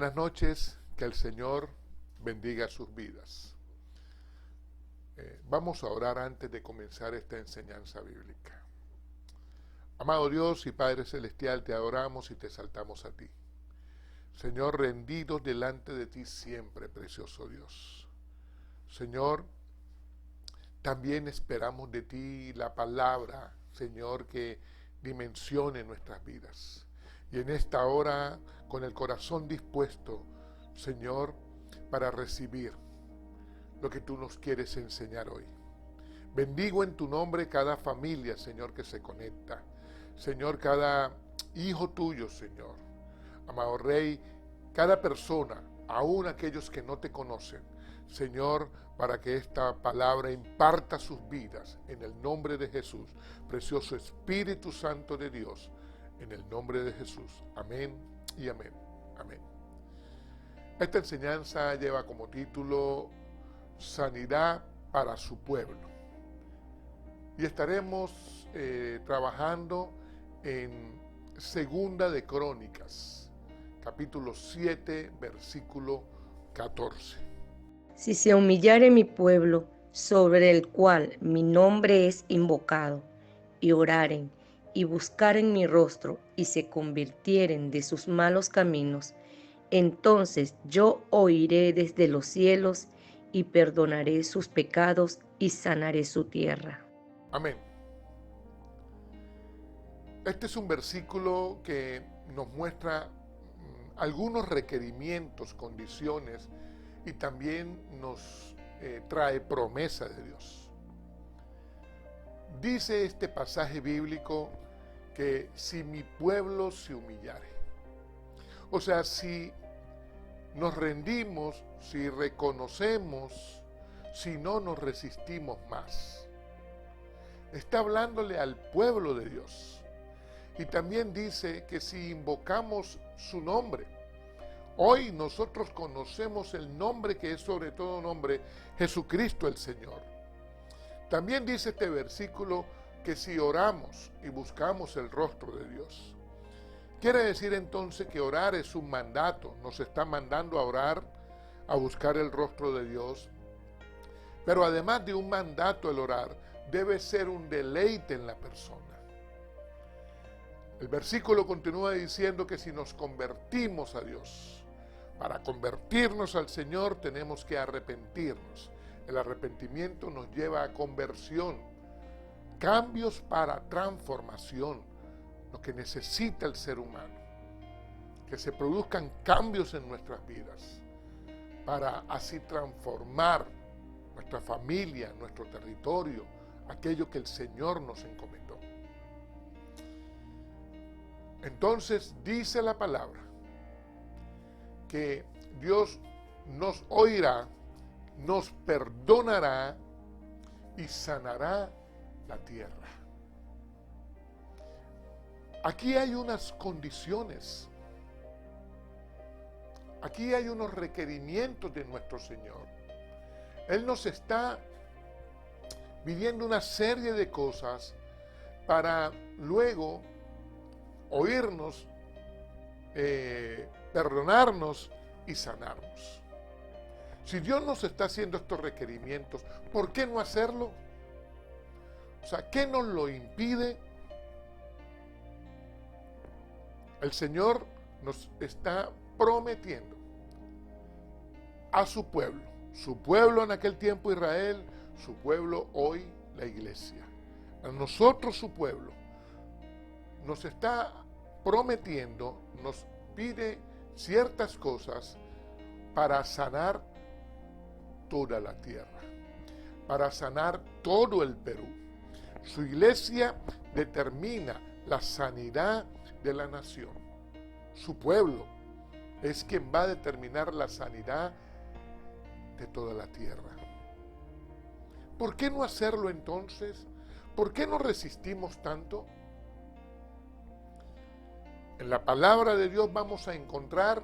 buenas noches, que el Señor bendiga sus vidas. Vamos a orar antes de comenzar esta enseñanza bíblica. Amado Dios y Padre Celestial, te adoramos y te exaltamos a ti. Señor, rendidos delante de ti siempre, precioso Dios. Señor, también esperamos de ti la palabra, Señor, que dimensione nuestras vidas. Y en esta hora, con el corazón dispuesto, Señor, para recibir lo que tú nos quieres enseñar hoy. Bendigo en tu nombre cada familia, Señor, que se conecta. Señor, cada hijo tuyo, Señor. Amado Rey, cada persona, aún aquellos que no te conocen, Señor, para que esta palabra imparta sus vidas en el nombre de Jesús. Precioso Espíritu Santo de Dios, en el nombre de Jesús. Amén y amén. Amén. Esta enseñanza lleva como título Sanidad para su pueblo. Y estaremos trabajando en Segunda de Crónicas, capítulo 7, versículo 14. Si se humillare mi pueblo, sobre el cual mi nombre es invocado, y oraren, y buscaren mi rostro, y se convirtieren de sus malos caminos, entonces yo oiré desde los cielos, y perdonaré sus pecados, y sanaré su tierra. Amén. Este es un versículo que nos muestra algunos requerimientos, condiciones, y también nos trae promesa de Dios. Dice este pasaje bíblico que si mi pueblo se humillare, o sea, si nos rendimos, si reconocemos, si no nos resistimos más. Está hablándole al pueblo de Dios. Y también dice que si invocamos su nombre, hoy nosotros conocemos el nombre que es sobre todo nombre, Jesucristo el Señor. También dice este versículo que si oramos y buscamos el rostro de Dios. Quiere decir entonces que orar es un mandato, nos está mandando a orar, a buscar el rostro de Dios. Pero además de un mandato el orar, debe ser un deleite en la persona. El versículo continúa diciendo que si nos convertimos a Dios, para convertirnos al Señor tenemos que arrepentirnos. El arrepentimiento nos lleva a conversión, cambios para transformación, lo que necesita el ser humano, que se produzcan cambios en nuestras vidas, para así transformar nuestra familia, nuestro territorio, aquello que el Señor nos encomendó. Entonces dice la palabra que Dios nos oirá, nos perdonará y sanará la tierra. Aquí hay unas condiciones, aquí hay unos requerimientos de nuestro Señor. Él nos está pidiendo una serie de cosas para luego oírnos, perdonarnos y sanarnos. Si Dios nos está haciendo estos requerimientos, ¿por qué no hacerlo? O sea, ¿qué nos lo impide? El Señor nos está prometiendo a su pueblo en aquel tiempo Israel, su pueblo hoy la iglesia. A nosotros su pueblo nos está prometiendo, nos pide ciertas cosas para sanar toda la tierra, para sanar todo el Perú. Su iglesia determina la sanidad de la nación. Su pueblo es quien va a determinar la sanidad de toda la tierra. ¿Por qué no hacerlo entonces? ¿Por qué no resistimos tanto? En la palabra de Dios vamos a encontrar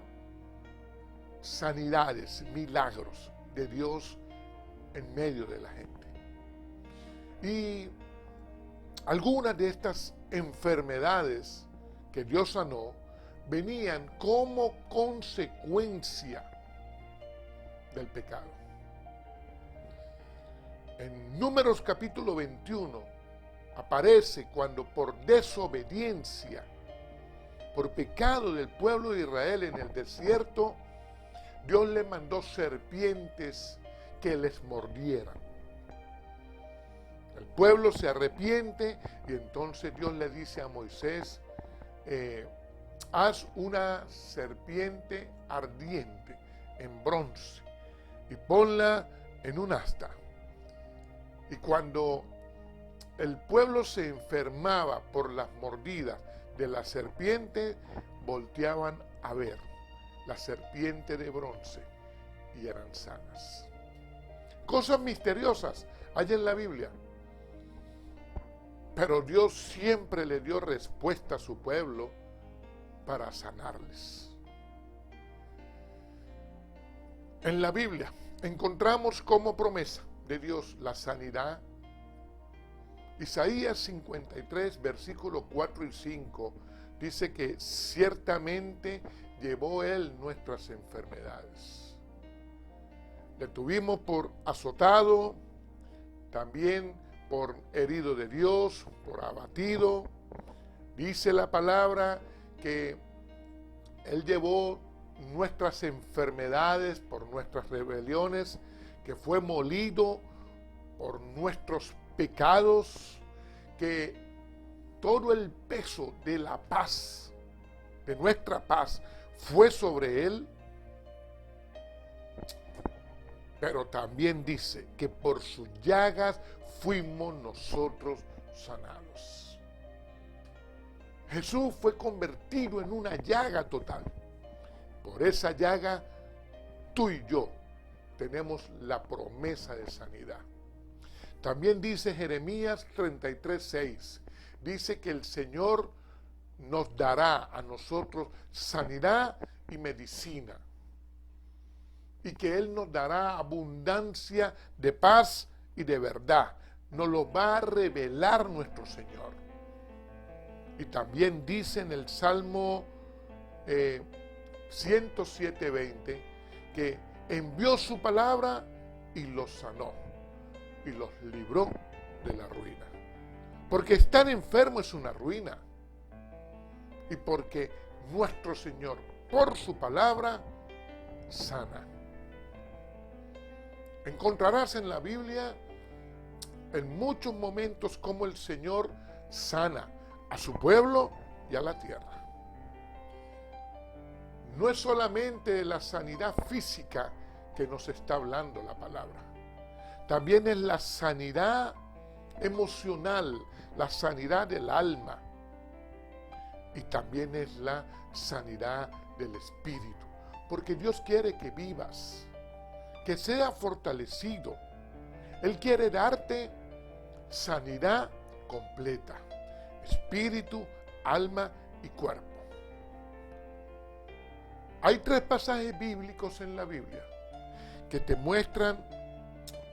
sanidades, milagros de Dios en medio de la gente. Y algunas de estas enfermedades que Dios sanó venían como consecuencia del pecado. En Números capítulo 21 aparece cuando por desobediencia, por pecado del pueblo de Israel en el desierto, Dios le mandó serpientes que les mordieran. El pueblo se arrepiente y entonces Dios le dice a Moisés, haz una serpiente ardiente en bronce y ponla en un asta. Y cuando el pueblo se enfermaba por las mordidas de la serpiente, volteaban a ver la serpiente de bronce y eran sanas. Cosas misteriosas hay en la Biblia, pero Dios siempre le dio respuesta a su pueblo para sanarles. En la Biblia encontramos como promesa de Dios la sanidad. Isaías 53, versículos 4 y 5, dice que ciertamente llevó Él nuestras enfermedades. Le tuvimos por azotado, también por herido de Dios, por abatido. Dice la palabra que Él llevó nuestras enfermedades por nuestras rebeliones, que fue molido por nuestros pecados, que todo el peso de la paz, de nuestra paz, fue sobre Él. Pero también dice que por sus llagas fuimos nosotros sanados. Jesús fue convertido en una llaga total. Por esa llaga, tú y yo tenemos la promesa de sanidad. También dice Jeremías 33:6, dice que el Señor nos dará a nosotros sanidad y medicina, y que Él nos dará abundancia de paz y de verdad. Nos lo va a revelar nuestro Señor. Y también dice en el Salmo 107:20 que envió su palabra y los sanó y los libró de la ruina. Porque estar enfermo es una ruina. Y porque nuestro Señor, por su palabra, sana. Encontrarás en la Biblia en muchos momentos cómo el Señor sana a su pueblo y a la tierra. No es solamente la sanidad física que nos está hablando la palabra. También es la sanidad emocional, la sanidad del alma. Y también es la sanidad del espíritu. Porque Dios quiere que vivas, que seas fortalecido. Él quiere darte sanidad completa. Espíritu, alma y cuerpo. Hay 3 pasajes bíblicos en la Biblia que te muestran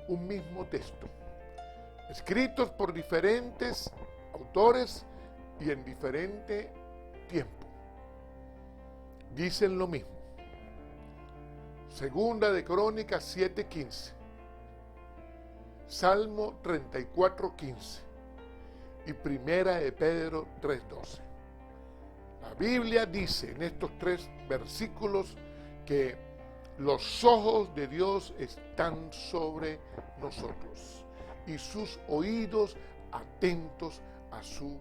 un mismo texto, escritos por diferentes autores y en diferente tiempo. Dicen lo mismo. Segunda de Crónicas 7:15, Salmo 34:15 y Primera de Pedro 3:12. La Biblia dice en estos 3 versículos que los ojos de Dios están sobre nosotros y sus oídos atentos a su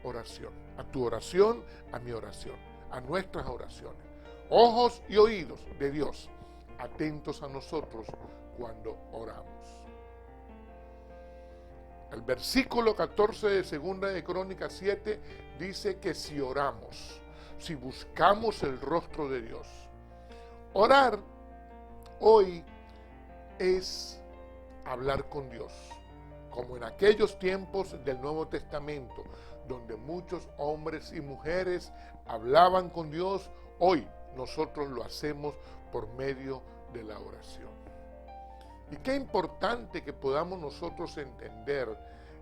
oración, a tu oración, a mi oración, a nuestras oraciones. Ojos y oídos de Dios atentos a nosotros cuando oramos. El versículo 14 de Segunda de Crónicas 7 dice que si oramos, si buscamos el rostro de Dios. Orar hoy es hablar con Dios, como en aquellos tiempos del Nuevo Testamento, donde muchos hombres y mujeres hablaban con Dios. Hoy nosotros lo hacemos por medio de la oración. Y qué importante que podamos nosotros entender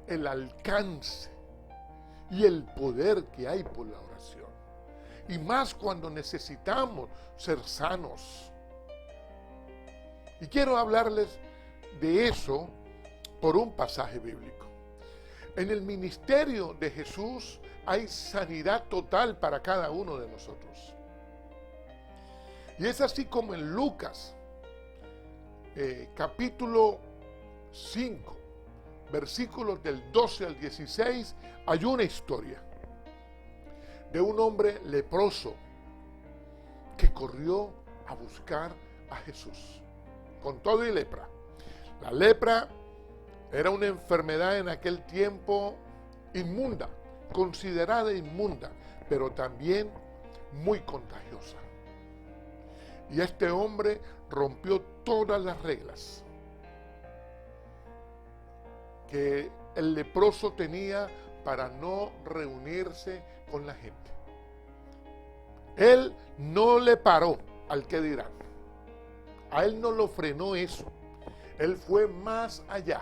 el alcance y el poder que hay por la oración. y más cuando necesitamos ser sanos. Y quiero hablarles de eso por un pasaje bíblico. En el ministerio de Jesús hay sanidad total para cada uno de nosotros. Y es así como en Lucas, capítulo 5, versículos del 12 al 16, hay una historia de un hombre leproso que corrió a buscar a Jesús, con todo y lepra. La lepra era una enfermedad en aquel tiempo inmunda, considerada inmunda, pero también muy contagiosa. Y este hombre rompió todas las reglas que el leproso tenía para no reunirse con la gente. Él no le paró al que dirán. A él no lo frenó eso. Él fue más allá.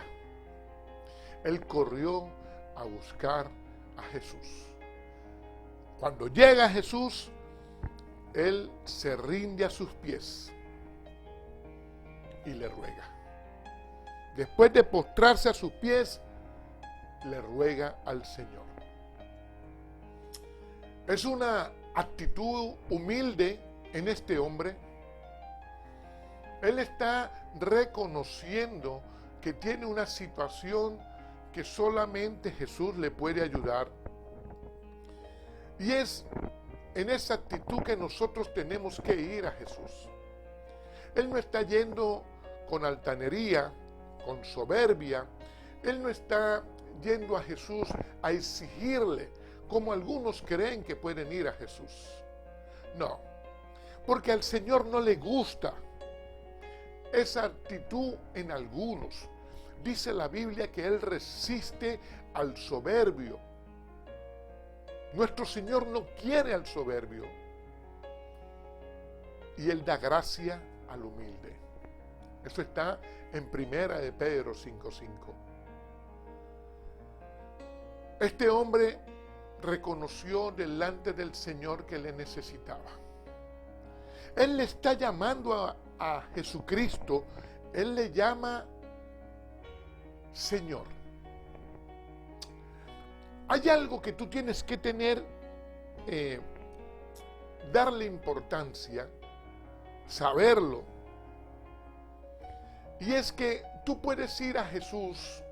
Él corrió a buscar a Jesús. Cuando llega a Jesús, él se rinde a sus pies y le ruega. Después de postrarse a sus pies, le ruega al Señor. Es una actitud humilde en este hombre. Él está reconociendo que tiene una situación que solamente Jesús le puede ayudar. Y es en esa actitud que nosotros tenemos que ir a Jesús. Él no está yendo con altanería, con soberbia. Él no está yendo a Jesús a exigirle, como algunos creen que pueden ir a Jesús. No, porque al Señor no le gusta esa actitud en algunos. Dice la Biblia que Él resiste al soberbio. Nuestro Señor no quiere al soberbio. Y Él da gracia al humilde. Eso está en 1 de Pedro 5:5. Este hombre reconoció delante del Señor que le necesitaba. Él le está llamando a Jesucristo, Él le llama Señor. Hay algo que tú tienes que tener, darle importancia, saberlo. Y es que tú puedes ir a Jesús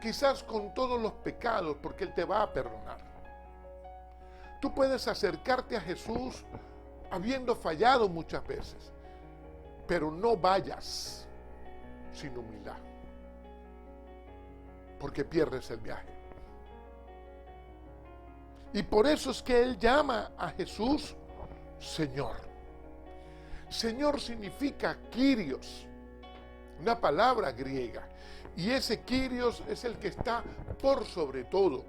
quizás con todos los pecados, porque Él te va a perdonar. Tú puedes acercarte a Jesús habiendo fallado muchas veces, pero no vayas sin humildad, porque pierdes el viaje. Y por eso es que Él llama a Jesús Señor. Señor significa Kyrios, una palabra griega. Y ese Kyrios es el que está por sobre todo.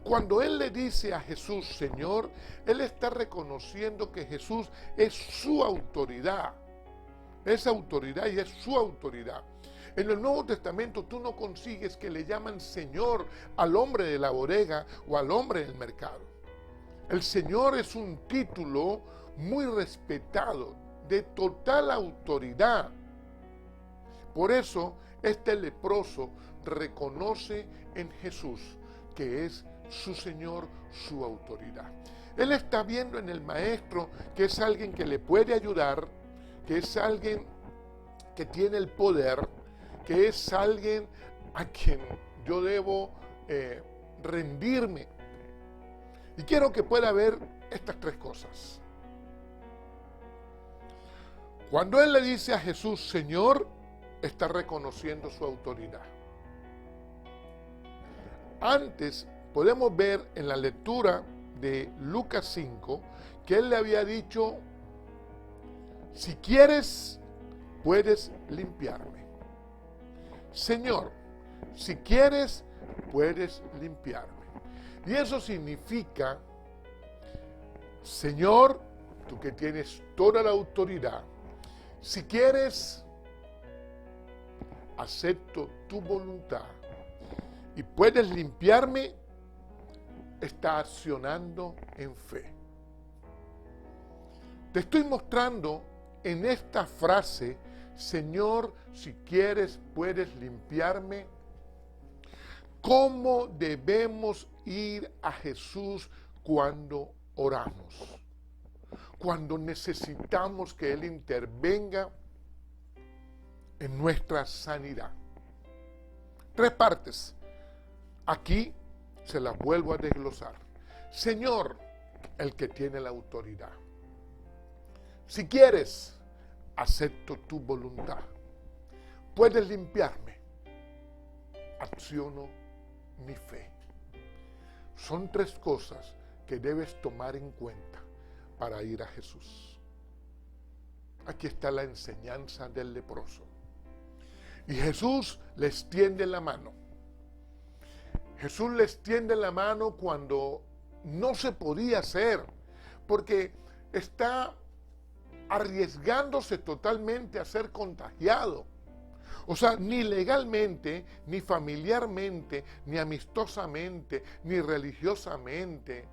Cuando Él le dice a Jesús Señor, Él está reconociendo que Jesús es su autoridad. Es autoridad y es su autoridad. En el Nuevo Testamento tú no consigues que le llaman Señor al hombre de la bodega o al hombre del mercado. El Señor es un título muy respetado, de total autoridad. Por eso este leproso reconoce en Jesús que es su Señor, su autoridad. Él está viendo en el Maestro que es alguien que le puede ayudar, que es alguien que tiene el poder, que es alguien a quien yo debo rendirme. Y quiero que pueda ver estas tres cosas. Cuando Él le dice a Jesús, Señor, está reconociendo su autoridad. Antes podemos ver en la lectura de Lucas 5 que Él le había dicho, si quieres, puedes limpiarme. Señor, si quieres, puedes limpiarme. Y eso significa, Señor, tú que tienes toda la autoridad, si quieres, acepto tu voluntad y puedes limpiarme está accionando en fe. Te estoy mostrando en esta frase, Señor, si quieres puedes limpiarme, cómo debemos ir a Jesús cuando oramos, cuando necesitamos que Él intervenga en nuestra sanidad. 3 partes. Aquí se las vuelvo a desglosar. Señor, el que tiene la autoridad. Si quieres, acepto tu voluntad. Puedes limpiarme. Acciono mi fe. Son 3 cosas que debes tomar en cuenta para ir a Jesús. Aquí está la enseñanza del leproso. Y Jesús les tiende la mano. Jesús les tiende la mano cuando no se podía hacer, porque está arriesgándose totalmente a ser contagiado. O sea, ni legalmente, ni familiarmente, ni amistosamente, ni religiosamente,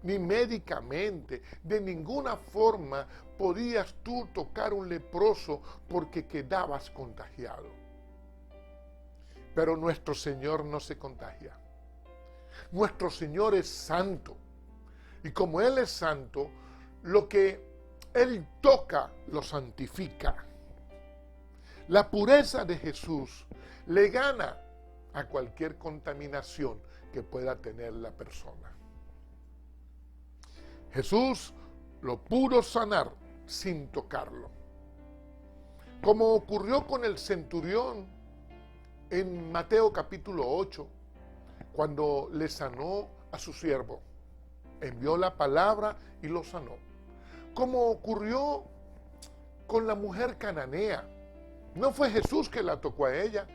ni médicamente, de ninguna forma podías tú tocar un leproso porque quedabas contagiado. Pero nuestro Señor no se contagia. Nuestro Señor es santo. Y como Él es santo, lo que Él toca lo santifica. La pureza de Jesús le gana a cualquier contaminación que pueda tener la persona. Jesús lo pudo sanar sin tocarlo. Como ocurrió con el centurión en Mateo capítulo 8, cuando le sanó a su siervo. Envió la palabra y lo sanó. Como ocurrió con la mujer cananea. No fue Jesús que la tocó a ella.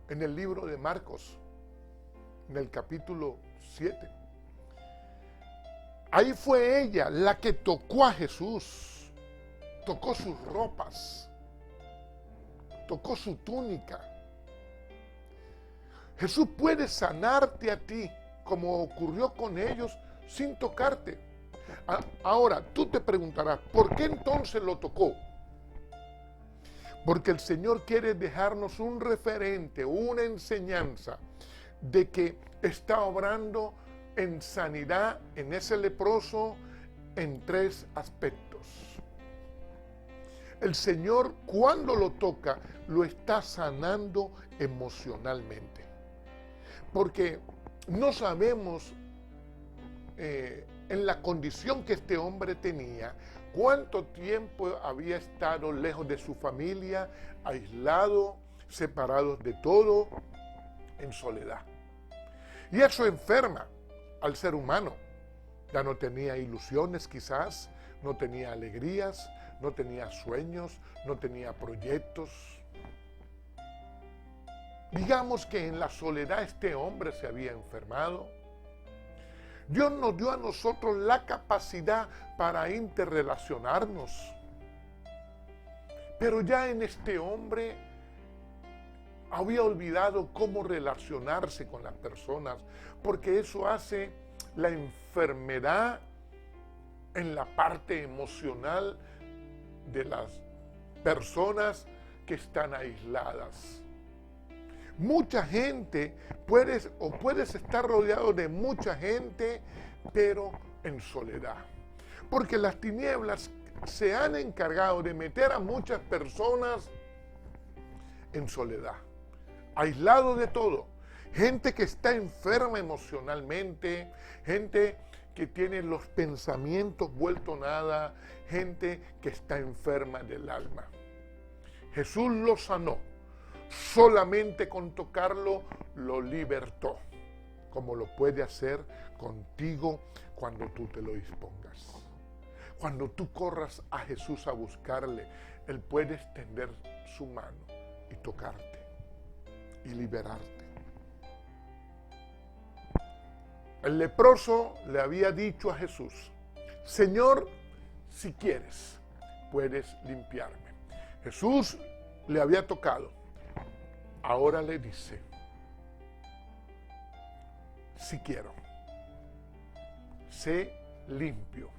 En el libro de Marcos, en el capítulo 7. Ahí fue ella la que tocó a Jesús. Tocó sus ropas. Tocó su túnica. Jesús puede sanarte a ti, como ocurrió con ellos, sin tocarte. Ahora, tú te preguntarás, ¿por qué entonces lo tocó? Porque el Señor quiere dejarnos un referente, una enseñanza de que está obrando en sanidad en ese leproso en 3 aspectos. El Señor, cuando lo toca, lo está sanando emocionalmente. Porque no sabemos en la condición que este hombre tenía, cuánto tiempo había estado lejos de su familia, aislado, separado de todo, en soledad. Y eso enferma al ser humano. Ya no tenía ilusiones quizás, no tenía alegrías, no tenía sueños, no tenía proyectos. Digamos que en la soledad este hombre se había enfermado. Dios nos dio a nosotros la capacidad para interrelacionarnos. Pero ya en este hombre había olvidado cómo relacionarse con las personas, porque eso hace la enfermedad en la parte emocional de las personas que están aisladas. Mucha gente, puedes estar rodeado de mucha gente, pero en soledad. Porque las tinieblas se han encargado de meter a muchas personas en soledad, aislado de todo. Gente que está enferma emocionalmente, gente que tiene los pensamientos vueltos nada, gente que está enferma del alma. Jesús lo sanó. Solamente con tocarlo lo libertó, como lo puede hacer contigo cuando tú te lo dispongas. Cuando tú corras a Jesús a buscarle, Él puede extender su mano y tocarte y liberarte. El leproso le había dicho a Jesús, Señor, si quieres, puedes limpiarme. Jesús le había tocado. Ahora le dice, sí quiero. Sé limpio.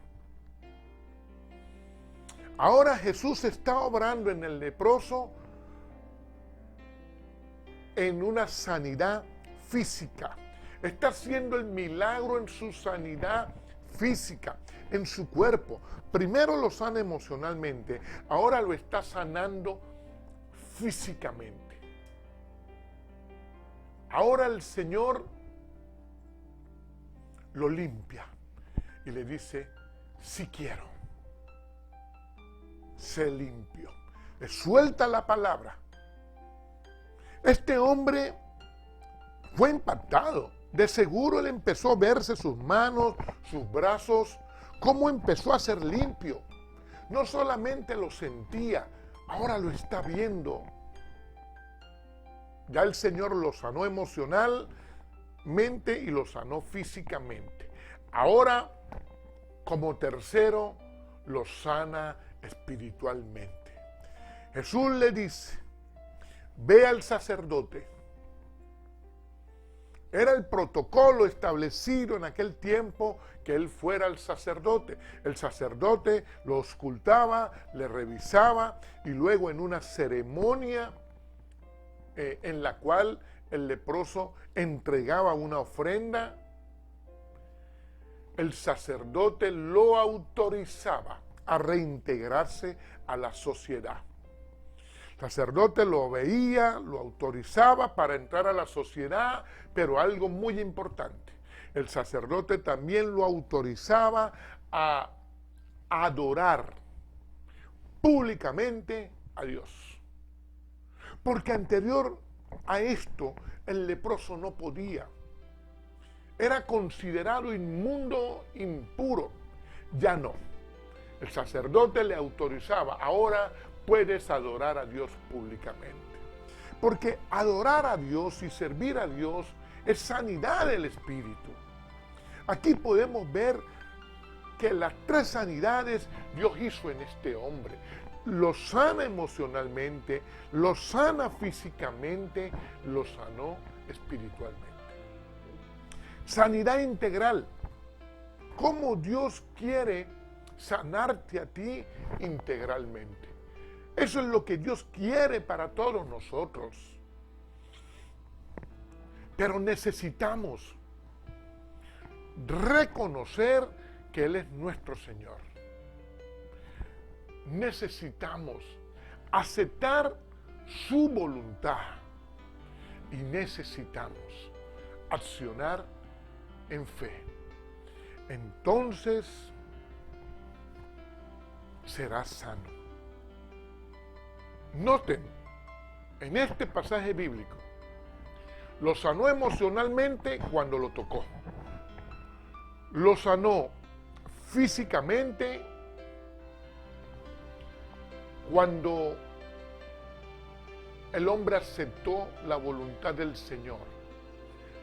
Ahora Jesús está obrando en el leproso en una sanidad física. Está haciendo el milagro en su sanidad física, en su cuerpo. Primero lo sana emocionalmente, ahora lo está sanando físicamente. Ahora el Señor lo limpia y le dice, sí quiero. Sé limpio. Le suelta la palabra. Este hombre fue impactado. De seguro él empezó a verse sus manos, sus brazos, cómo empezó a ser limpio. No solamente lo sentía, ahora lo está viendo. Ya el Señor lo sanó emocionalmente y lo sanó físicamente. Ahora, como tercero, lo sana espiritualmente. Jesús le dice, ve al sacerdote. Era el protocolo establecido en aquel tiempo que él fuera el sacerdote. El sacerdote lo auscultaba, le revisaba y luego en una ceremonia en la cual el leproso entregaba una ofrenda, el sacerdote lo autorizaba a reintegrarse a la sociedad. El sacerdote lo veía, lo autorizaba para entrar a la sociedad, pero algo muy importante, el sacerdote también lo autorizaba a adorar públicamente a Dios. Porque anterior a esto, el leproso no podía. Era considerado inmundo, impuro. Ya no. El sacerdote le autorizaba, ahora puedes adorar a Dios públicamente. Porque adorar a Dios y servir a Dios es sanidad del espíritu. Aquí podemos ver que las tres sanidades Dios hizo en este hombre. Lo sana emocionalmente, lo sana físicamente, lo sanó espiritualmente. Sanidad integral. ¿Cómo Dios quiere sanarte a ti integralmente? Eso es lo que Dios quiere para todos nosotros. Pero necesitamos reconocer que Él es nuestro Señor. Necesitamos aceptar su voluntad y necesitamos accionar en fe. Entonces serás sano. Noten, en este pasaje bíblico, lo sanó emocionalmente cuando lo tocó. Lo sanó físicamente cuando el hombre aceptó la voluntad del Señor,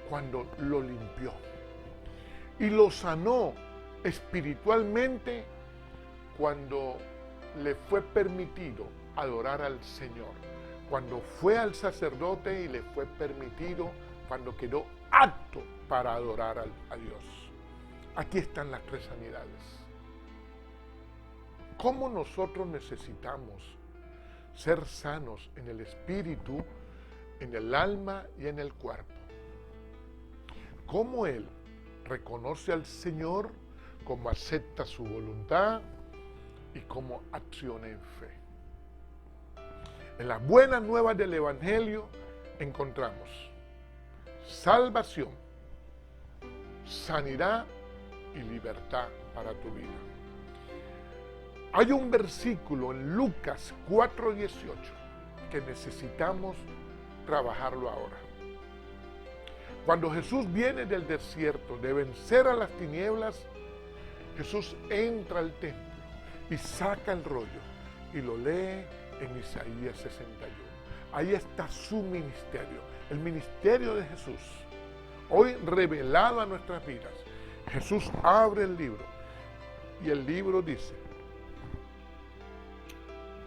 cuando lo limpió. Y lo sanó espiritualmente cuando le fue permitido adorar al Señor, cuando fue al sacerdote y le fue permitido, cuando quedó apto para adorar a Dios. Aquí están las tres sanidades. ¿Cómo nosotros necesitamos ser sanos en el espíritu, en el alma y en el cuerpo? ¿Cómo Él reconoce al Señor, cómo acepta su voluntad y cómo acciona en fe? En las buenas nuevas del Evangelio encontramos salvación, sanidad y libertad para tu vida. Hay un versículo en Lucas 4:18 que necesitamos trabajarlo ahora. Cuando Jesús viene del desierto de vencer a las tinieblas, Jesús entra al templo y saca el rollo y lo lee en Isaías 61. Ahí está su ministerio, el ministerio de Jesús, hoy revelado a nuestras vidas. Jesús abre el libro y el libro dice: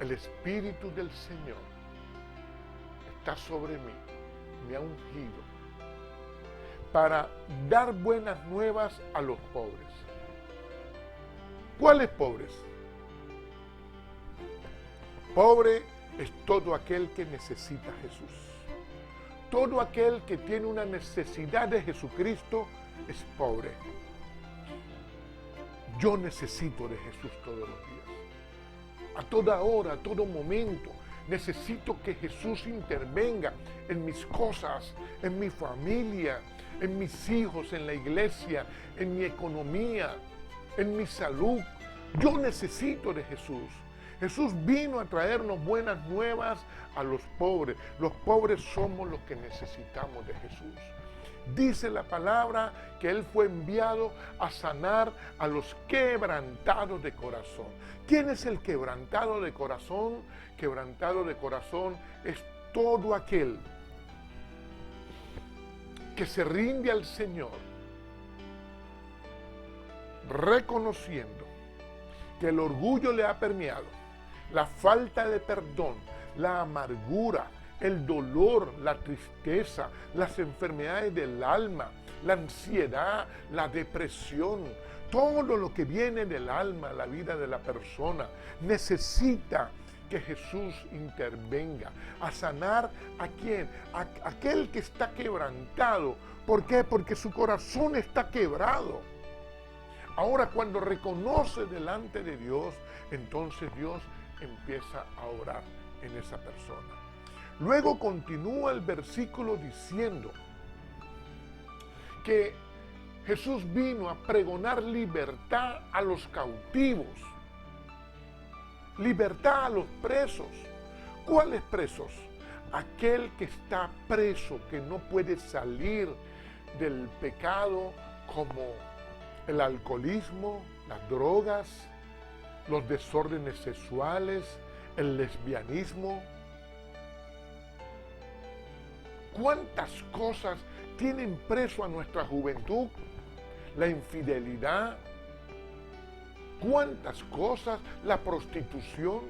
el Espíritu del Señor está sobre mí, me ha ungido para dar buenas nuevas a los pobres. ¿Cuáles pobres? Pobre es todo aquel que necesita a Jesús. Todo aquel que tiene una necesidad de Jesucristo es pobre. Yo necesito de Jesús todos los días. A toda hora, a todo momento, necesito que Jesús intervenga en mis cosas, en mi familia, en mis hijos, en la iglesia, en mi economía, en mi salud. Yo necesito de Jesús. Jesús vino a traernos buenas nuevas a los pobres. Los pobres somos los que necesitamos de Jesús. Dice la palabra que Él fue enviado a sanar a los quebrantados de corazón. ¿Quién es el quebrantado de corazón? Quebrantado de corazón es todo aquel que se rinde al Señor, reconociendo que el orgullo le ha permeado, la falta de perdón, la amargura, el dolor, la tristeza, las enfermedades del alma, la ansiedad, la depresión, todo lo que viene del alma, la vida de la persona, necesita que Jesús intervenga a sanar a quién, a aquel que está quebrantado. ¿Por qué? Porque su corazón está quebrado. Ahora, cuando reconoce delante de Dios, entonces Dios empieza a orar en esa persona. Luego continúa el versículo diciendo que Jesús vino a pregonar libertad a los cautivos, libertad a los presos. ¿Cuáles presos? Aquel que está preso, que no puede salir del pecado, como el alcoholismo, las drogas, los desórdenes sexuales, el lesbianismo. ¿Cuántas cosas tienen preso a nuestra juventud? La infidelidad. ¿Cuántas cosas? La prostitución.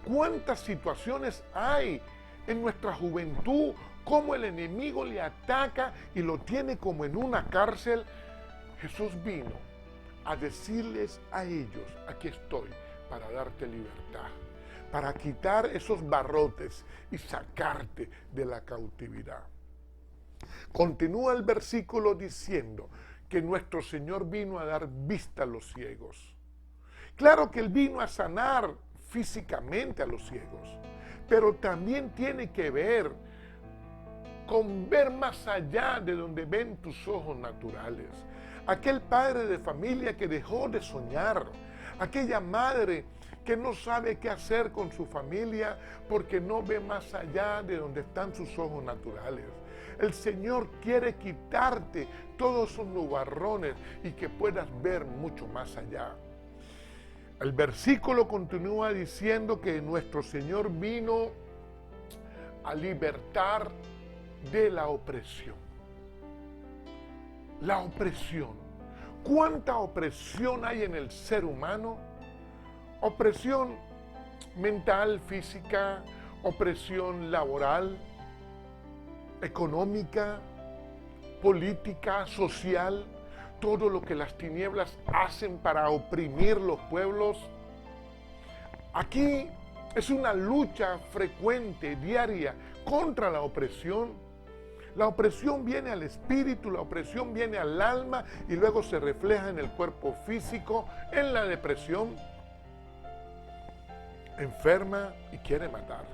¿Cuántas situaciones hay en nuestra juventud? Cómo el enemigo le ataca y lo tiene como en una cárcel. Jesús vino a decirles a ellos: aquí estoy para darte libertad, para quitar esos barrotes y sacarte de la cautividad. Continúa el versículo diciendo que nuestro Señor vino a dar vista a los ciegos. Claro que Él vino a sanar físicamente a los ciegos, pero también tiene que ver con ver más allá de donde ven tus ojos naturales. Aquel padre de familia que dejó de soñar, aquella madre que no sabe qué hacer con su familia porque no ve más allá de donde están sus ojos naturales. El Señor quiere quitarte todos esos nubarrones y que puedas ver mucho más allá. El versículo continúa diciendo que nuestro Señor vino a libertar de la opresión. La opresión. ¿Cuánta opresión hay en el ser humano? Opresión mental, física, opresión laboral, económica, política, social, todo lo que las tinieblas hacen para oprimir los pueblos. Aquí es una lucha frecuente, diaria, contra la opresión. La opresión viene al espíritu, la opresión viene al alma y luego se refleja en el cuerpo físico, en la depresión. Enferma y quiere matar.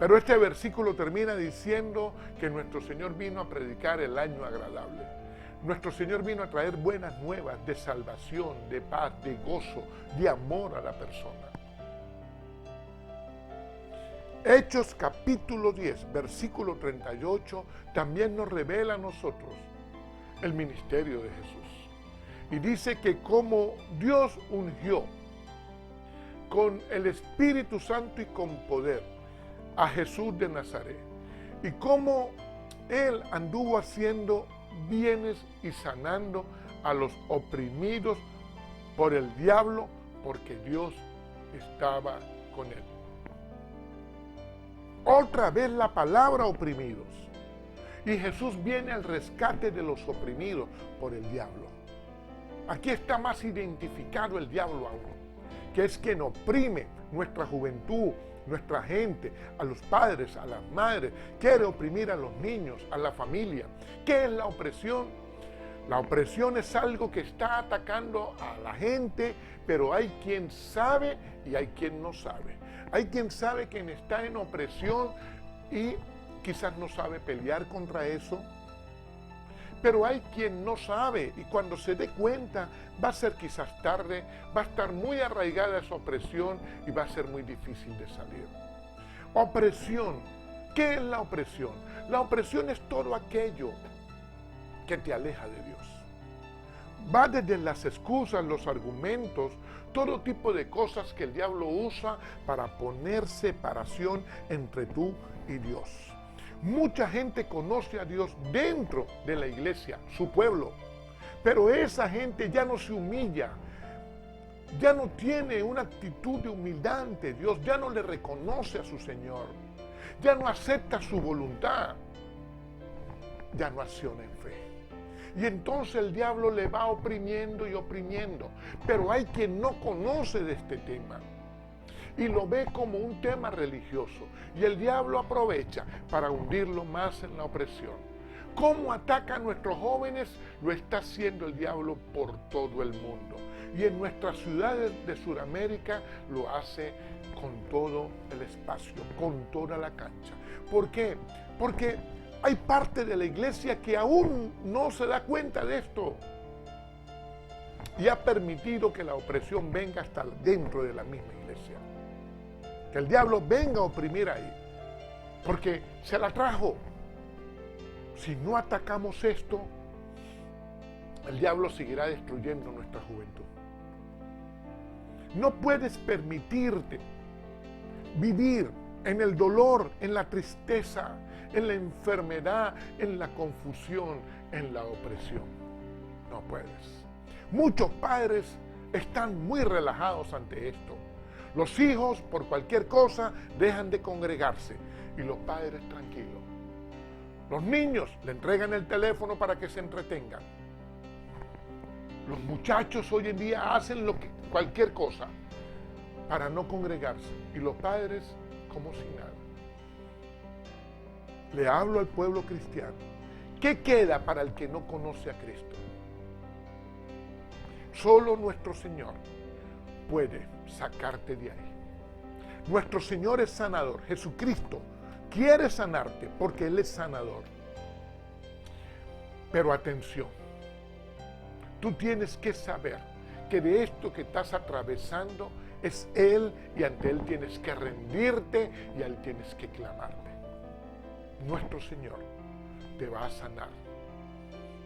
Pero este versículo termina diciendo que nuestro Señor vino a predicar el año agradable. Nuestro Señor vino a traer buenas nuevas de salvación, de paz, de gozo, de amor a la persona. Hechos capítulo 10, versículo 38, también nos revela a nosotros el ministerio de Jesús. Y dice que como Dios ungió con el Espíritu Santo y con poder a Jesús de Nazaret, y cómo Él anduvo haciendo bienes y sanando a los oprimidos por el diablo, porque Dios estaba con Él. Otra vez la palabra oprimidos. Y Jesús viene al rescate de los oprimidos por el diablo. Aquí está más identificado el diablo aún, que es quien oprime nuestra juventud, nuestra gente, a los padres, a las madres, quiere oprimir a los niños, a la familia. ¿Qué es la opresión? La opresión es algo que está atacando a la gente, pero hay quien sabe y hay quien no sabe. Hay quien sabe que está en opresión y quizás no sabe pelear contra eso. Pero hay quien no sabe y cuando se dé cuenta va a ser quizás tarde, va a estar muy arraigada esa opresión y va a ser muy difícil de salir. Opresión. ¿Qué es la opresión? La opresión es todo aquello que te aleja de Dios. Va desde las excusas, los argumentos, todo tipo de cosas que el diablo usa para poner separación entre tú y Dios. Mucha gente conoce a Dios dentro de la iglesia, su pueblo, pero esa gente ya no se humilla, ya no tiene una actitud de humildad ante Dios, ya no le reconoce a su Señor, ya no acepta su voluntad, ya no acciona en fe. Y entonces el diablo le va oprimiendo y oprimiendo, pero hay quien no conoce de este tema y lo ve como un tema religioso. Y el diablo aprovecha para hundirlo más en la opresión. ¿Cómo ataca a nuestros jóvenes? Lo está haciendo el diablo por todo el mundo. Y en nuestras ciudades de Sudamérica lo hace con todo el espacio, con toda la cancha. ¿Por qué? Porque hay parte de la iglesia que aún no se da cuenta de esto. Y ha permitido que la opresión venga hasta dentro de la misma iglesia. Que el diablo venga a oprimir ahí, porque se la trajo. Si no atacamos esto, el diablo seguirá destruyendo nuestra juventud. No puedes permitirte vivir en el dolor, en la tristeza, en la enfermedad, en la confusión, en la opresión. No puedes. Muchos padres están muy relajados ante esto. Los hijos, por cualquier cosa, dejan de congregarse y los padres tranquilos. Los niños le entregan el teléfono para que se entretengan. Los muchachos hoy en día hacen cualquier cosa para no congregarse y los padres como si nada. Le hablo al pueblo cristiano. ¿Qué queda para el que no conoce a Cristo? Solo nuestro Señor puede sacarte de ahí. Nuestro Señor es sanador. Jesucristo quiere sanarte porque Él es sanador. Pero atención, tú tienes que saber que de esto que estás atravesando es Él y ante Él tienes que rendirte y a Él tienes que clamarte. Nuestro Señor te va a sanar,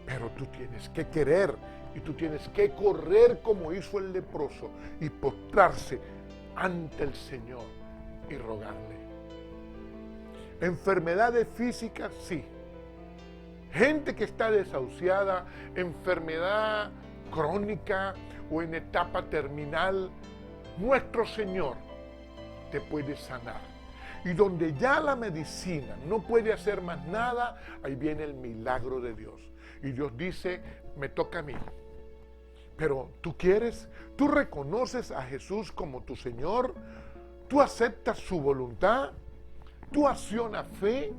pero tú tienes que querer y tú tienes que correr como hizo el leproso y postrarse ante el Señor y rogarle. Enfermedades físicas, sí. Gente que está desahuciada, enfermedad crónica o en etapa terminal, nuestro Señor te puede sanar. Y donde ya la medicina no puede hacer más nada, ahí viene el milagro de Dios. Y Dios dice, me toca a mí. Pero tú quieres, tú reconoces a Jesús como tu Señor, tú aceptas su voluntad, tú accionas fe.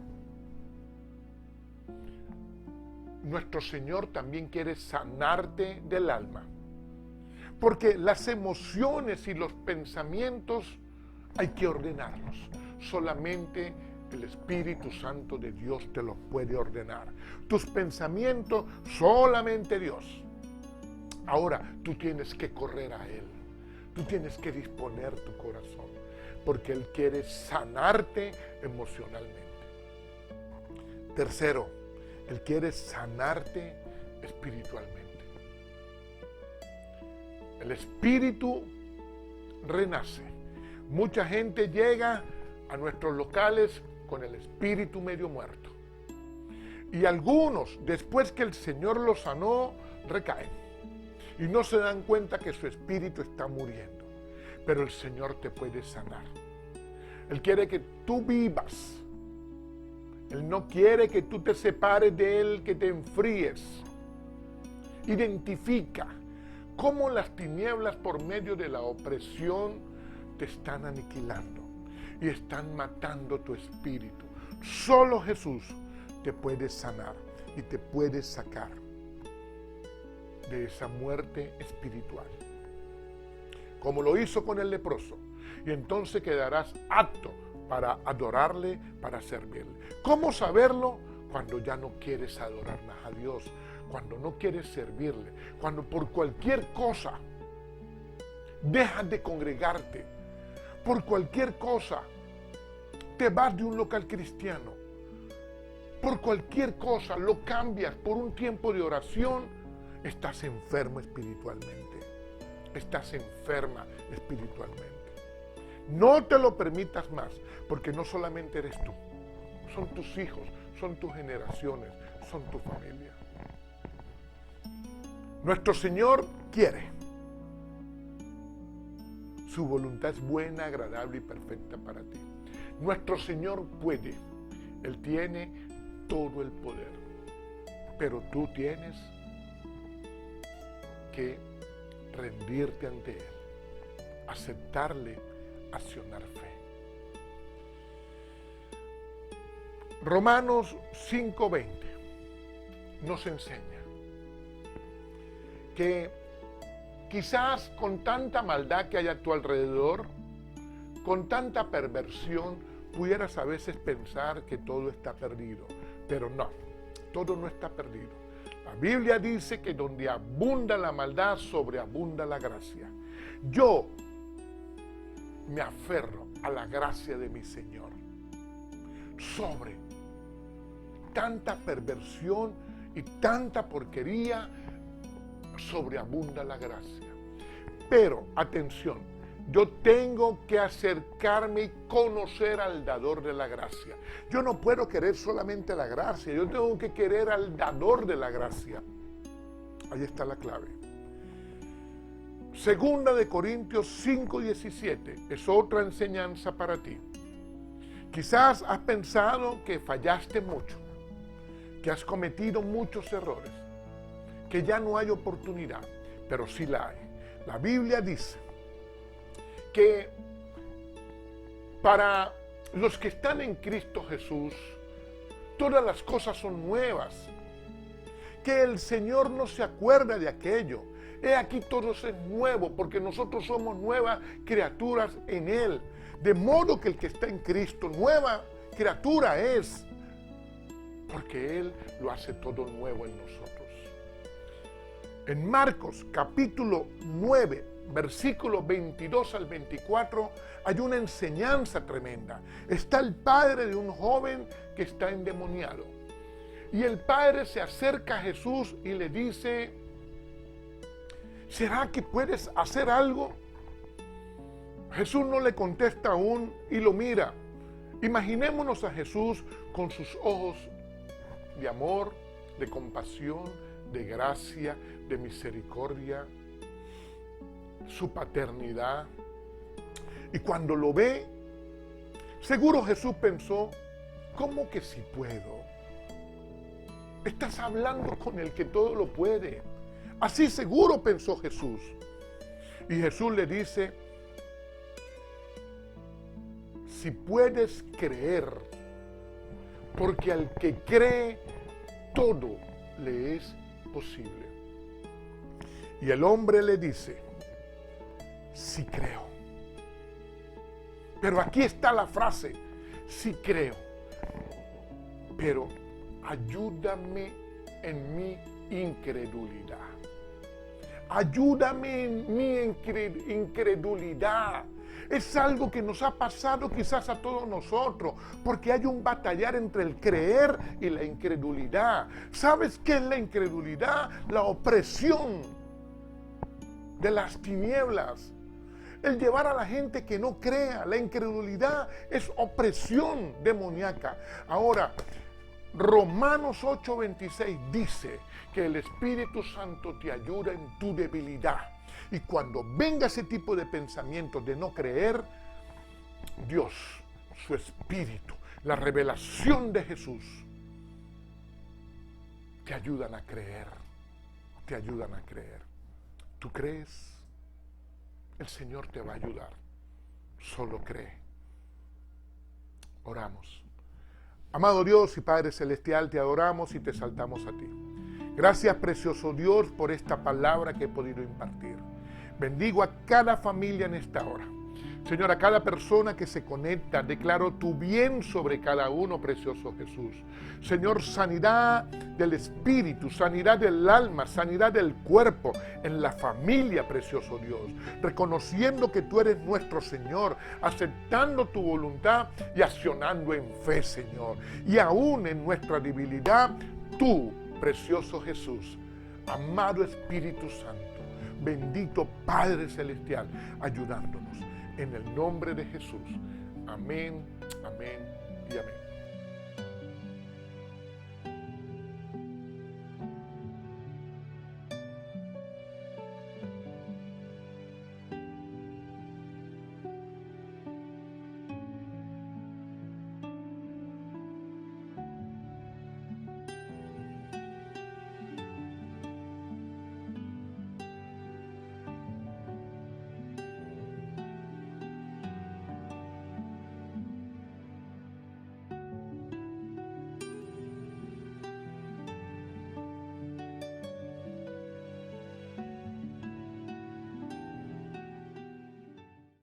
Nuestro Señor también quiere sanarte del alma. Porque las emociones y los pensamientos hay que ordenarlos. Solamente el Espíritu Santo de Dios te los puede ordenar. Tus pensamientos, solamente Dios. Ahora, tú tienes que correr a Él. Tú tienes que disponer tu corazón. Porque Él quiere sanarte emocionalmente. Tercero, Él quiere sanarte espiritualmente. El espíritu renace. Mucha gente llega a nuestros locales con el espíritu medio muerto. Y algunos, después que el Señor los sanó, recaen. Y no se dan cuenta que su espíritu está muriendo. Pero el Señor te puede sanar. Él quiere que tú vivas Él no quiere que tú te separes de Él, que te enfríes. Identifica cómo las tinieblas por medio de la opresión te están aniquilando y están matando tu espíritu. Solo Jesús te puede sanar y te puede sacar de esa muerte espiritual, como lo hizo con el leproso. Y entonces quedarás apto para adorarle, para servirle. ¿Cómo saberlo? Cuando ya no quieres adorar más a Dios, cuando no quieres servirle, cuando por cualquier cosa dejas de congregarte, por cualquier cosa te vas de un local cristiano, por cualquier cosa lo cambias por un tiempo de oración, estás enfermo espiritualmente, estás enferma espiritualmente. No te lo permitas más, porque no solamente eres tú, son tus hijos, son tus generaciones, son tu familia. Nuestro Señor quiere. Su voluntad es buena, agradable y perfecta para ti. Nuestro Señor puede. Él tiene todo el poder. Pero tú tienes que rendirte ante Él, aceptarle, accionar fe. Romanos 5:20 nos enseña que quizás con tanta maldad que hay a tu alrededor, con tanta perversión, pudieras a veces pensar que todo está perdido, pero no, todo no está perdido. La Biblia dice que donde abunda la maldad, sobreabunda la gracia. Yo me aferro a la gracia de mi Señor. Sobre tanta perversión y tanta porquería, sobreabunda la gracia. Pero, atención, yo tengo que acercarme y conocer al dador de la gracia. Yo no puedo querer solamente la gracia, yo tengo que querer al dador de la gracia. Ahí está la clave. Segunda de Corintios 5:17 es otra enseñanza para ti. Quizás has pensado que fallaste mucho, que has cometido muchos errores, que ya no hay oportunidad, pero sí la hay. La Biblia dice que para los que están en Cristo Jesús, todas las cosas son nuevas, que el Señor no se acuerda de aquello. He aquí todo es nuevo, porque nosotros somos nuevas criaturas en Él. De modo que el que está en Cristo, nueva criatura es, porque Él lo hace todo nuevo en nosotros. En Marcos capítulo 9, versículos 22 al 24, hay una enseñanza tremenda. Está el padre de un joven que está endemoniado. Y el padre se acerca a Jesús y le dice: ¿será que puedes hacer algo? Jesús no le contesta aún y lo mira. Imaginémonos a Jesús con sus ojos de amor, de compasión, de gracia, de misericordia, su paternidad. Y cuando lo ve, seguro Jesús pensó: ¿cómo que si puedo? Estás hablando con el que todo lo puede. Así seguro pensó Jesús. Y Jesús le dice: si puedes creer, porque al que cree, todo le es posible. Y el hombre le dice: sí creo. Pero aquí está la frase: sí creo, pero ayúdame en mi incredulidad. Ayúdame en mi incredulidad. Es algo que nos ha pasado quizás a todos nosotros, porque hay un batallar entre el creer y la incredulidad. ¿Sabes qué es la incredulidad? La opresión de las tinieblas. El llevar a la gente que no crea. La incredulidad es opresión demoníaca. Ahora, Romanos 8:26 dice que el Espíritu Santo te ayuda en tu debilidad. Y cuando venga ese tipo de pensamientos de no creer, Dios, su Espíritu, la revelación de Jesús, te ayudan a creer, te ayudan a creer. ¿Tú crees? El Señor te va a ayudar. Solo cree. Oramos. Amado Dios y Padre Celestial, te adoramos y te exaltamos a ti. Gracias, precioso Dios, por esta palabra que he podido impartir. Bendigo a cada familia en esta hora. Señor, a cada persona que se conecta, declaro tu bien sobre cada uno, precioso Jesús. Señor, sanidad del espíritu, sanidad del alma, sanidad del cuerpo, en la familia, precioso Dios. Reconociendo que tú eres nuestro Señor, aceptando tu voluntad y accionando en fe, Señor. Y aún en nuestra debilidad, tú, precioso Jesús, amado Espíritu Santo, bendito Padre Celestial, ayudándonos. En el nombre de Jesús. Amén, amén.